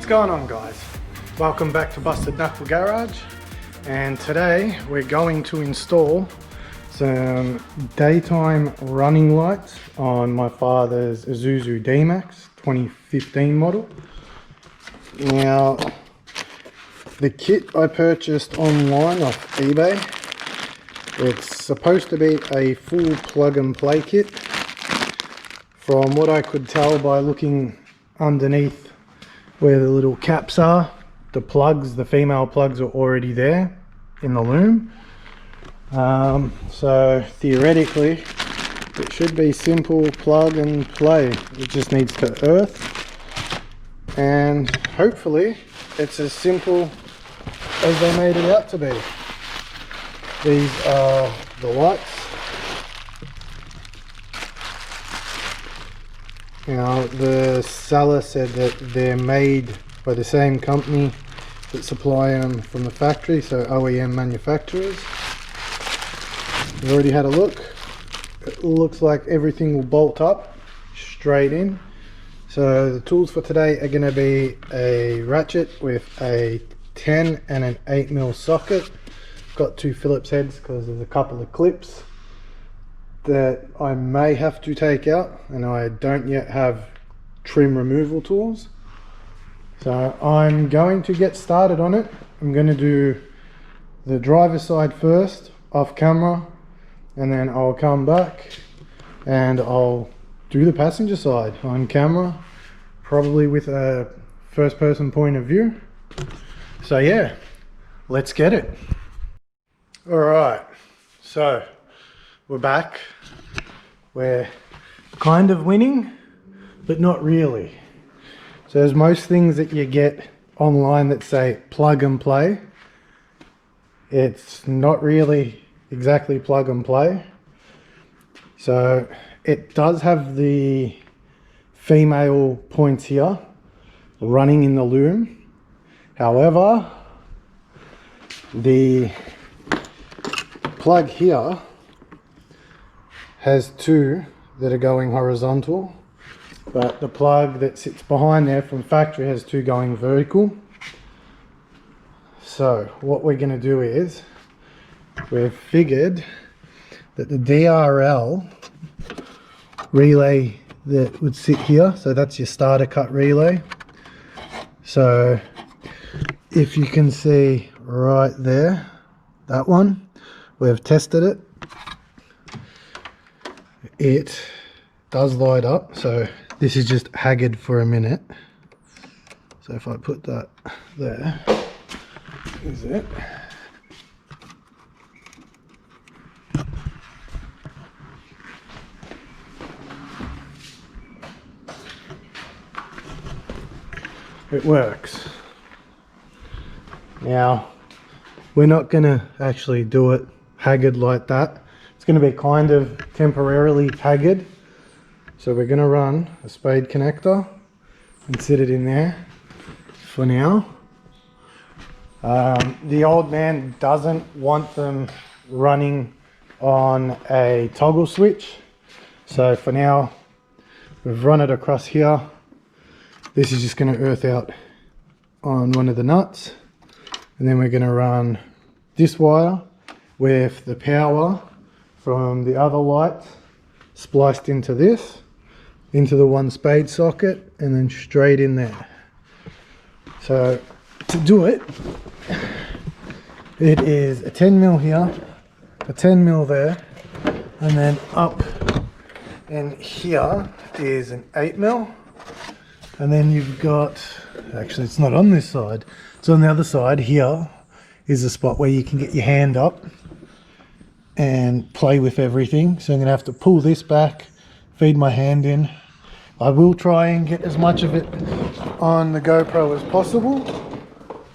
What's going on, guys? Welcome back to Busted Knuckle Garage, and today we're going to install some daytime running lights on my father's Isuzu D-max 2015 model. Now, the kit I purchased online off eBay, it's supposed to be a full plug and play kit. From what I could tell by looking underneath where the little caps are, the plugs, the female plugs are already there in the loom. So theoretically it should be simple plug and play. It just needs to earth, and hopefully it's as simple as they made it out to be. These are the lights. Now, the seller said that they're made by the same company that supply them from the factory, so OEM manufacturers. We've already had a look. It looks like everything will bolt up straight in. So the tools for today are going to be a ratchet with a 10 and an 8mm socket. Got two Phillips heads because there's a couple of clips that I may have to take out, and I don't yet have trim removal tools. So I'm going to get started on it. I'm going to do the driver's side first off camera, and then I'll come back and I'll do the passenger side on camera, probably with a first person point of view. So yeah, let's get it. Alright, so we're back. We're kind of winning, but not really. So as most things that you get online that say plug and play, it's not really exactly plug and play. So it does have the female points here running in the loom. However, the plug here has two that are going horizontal, but the plug that sits behind there from factory has two going vertical. So what we're going to do is, we've figured that the D.R.L relay that would sit here, so that's your starter cut relay. So if you can see right there, that one, we've tested it. It does light up, so this is just haggard for a minute. So if I put that there, is it? It works. Now, we're not going to actually do it haggard like that. It's going to be kind of temporarily haggard. So we're going to run a spade connector and sit it in there for now. The old man doesn't want them running on a toggle switch. So for now, we've run it across here. This is just going to earth out on one of the nuts. And then we're going to run this wire with the power from the other light spliced into this, into the one spade socket, and then straight in there. So to do it, it is a 10mm here, a 10mm there, and then up and here is an 8mm. And then you've got, actually it's not on this side, it's on the other side. Here is a spot where you can get your hand up and play with everything. So I'm going to have to pull this back, feed my hand in. I will try and get as much of it on the GoPro as possible,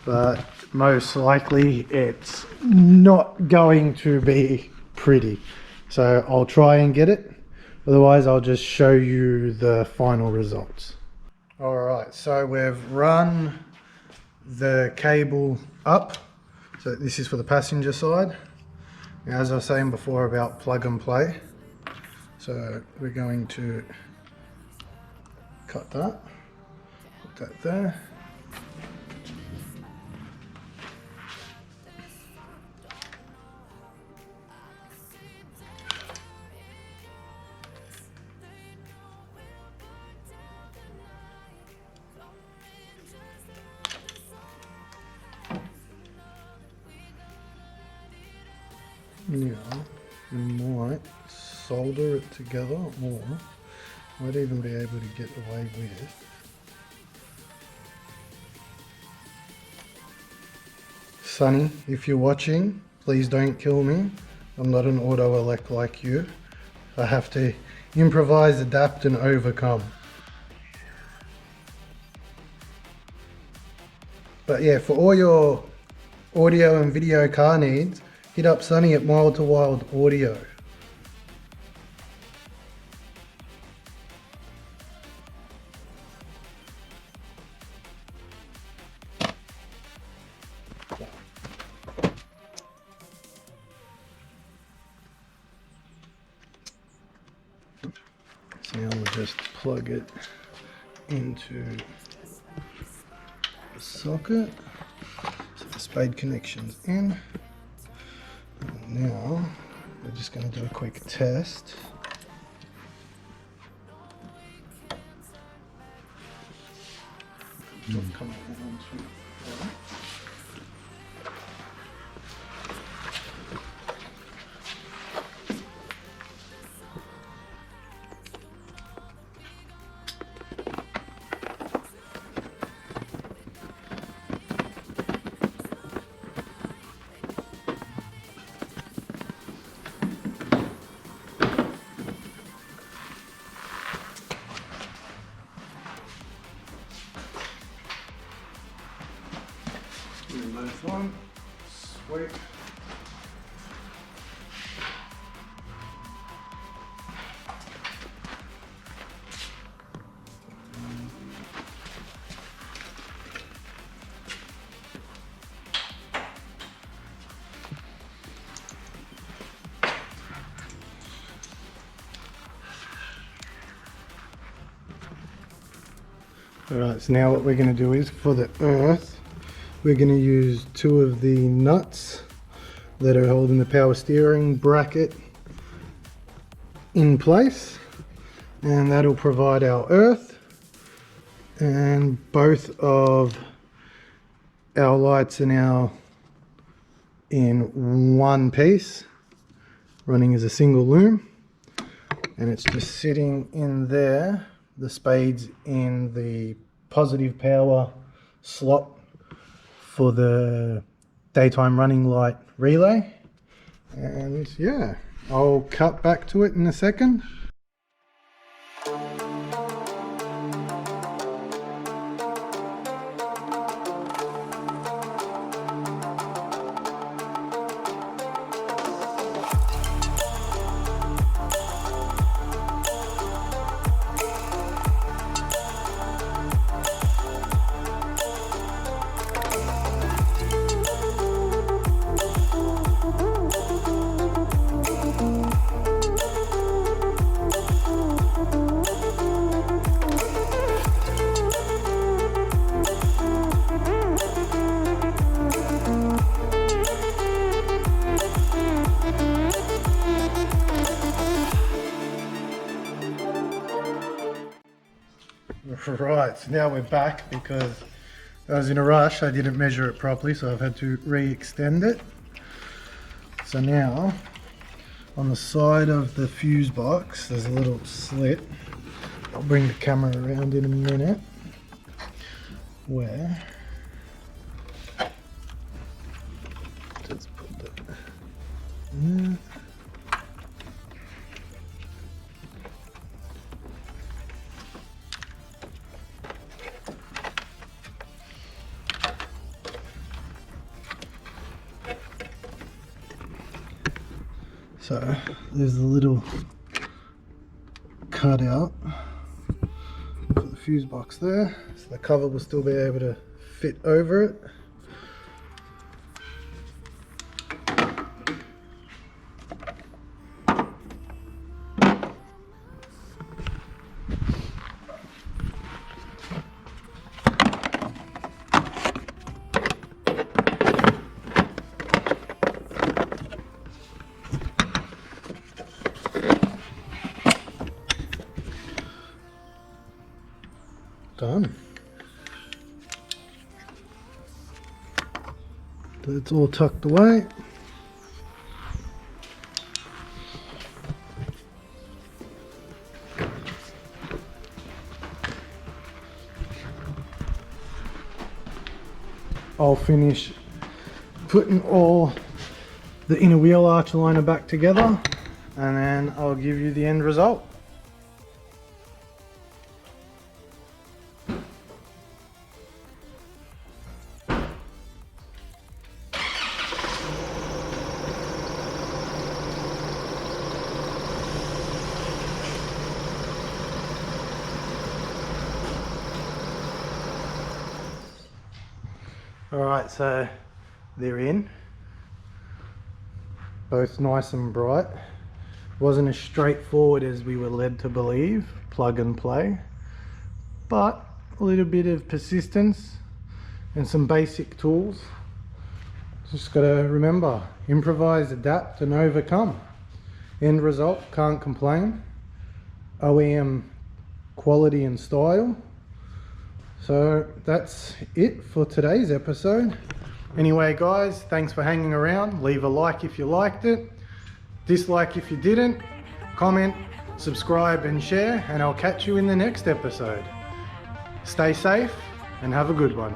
but most likely it's not going to be pretty. So I'll try and get it, otherwise I'll just show you the final results. Alright, so we've run the cable up. So this is for the passenger side. Now, as I was saying before about plug and play, so we're going to cut that, put that there, Now, we might solder it together, or might even be able to get away with Sonny, if you're watching, please don't kill me. I'm not an auto elect like you. I have to improvise, adapt and overcome. But yeah, for all your audio and video car needs, hit up Sonny at Mild to Wild Audio. So now we'll just plug it into the socket. So the spade connection's in. And now we're just going to do a quick test. Both on. Sweet. Alright, so now what we're going to do is, for the earth, we're going to use two of the nuts that are holding the power steering bracket in place, and that'll provide our earth, and both of our lights are now in one piece, running as a single loom, and it's just sitting in there. The spade's in the positive power slot for the daytime running light relay, and yeah, I'll cut back to it in a second. Right, so now we're back because I was in a rush. I didn't measure it properly, so I've had to re-extend it. So now, on the side of the fuse box, there's a little slit. I'll bring the camera around in a minute, where let's put that there. So there's a little cutout for the fuse box there, so the cover will still be able to fit over it. done. So it's all tucked away. I'll finish putting all the inner wheel arch liner back together, and then I'll give you the end result. Alright, so they're in. Both nice and bright. Wasn't as straightforward as we were led to believe, plug and play. But a little bit of persistence and some basic tools. Just gotta remember, improvise, adapt and overcome. End result, can't complain. OEM quality and style. So that's it for today's episode. Anyway guys, thanks for hanging around. Leave a like if you liked it, dislike if you didn't, comment, subscribe and share, and I'll catch you in the next episode. Stay safe and have a good one.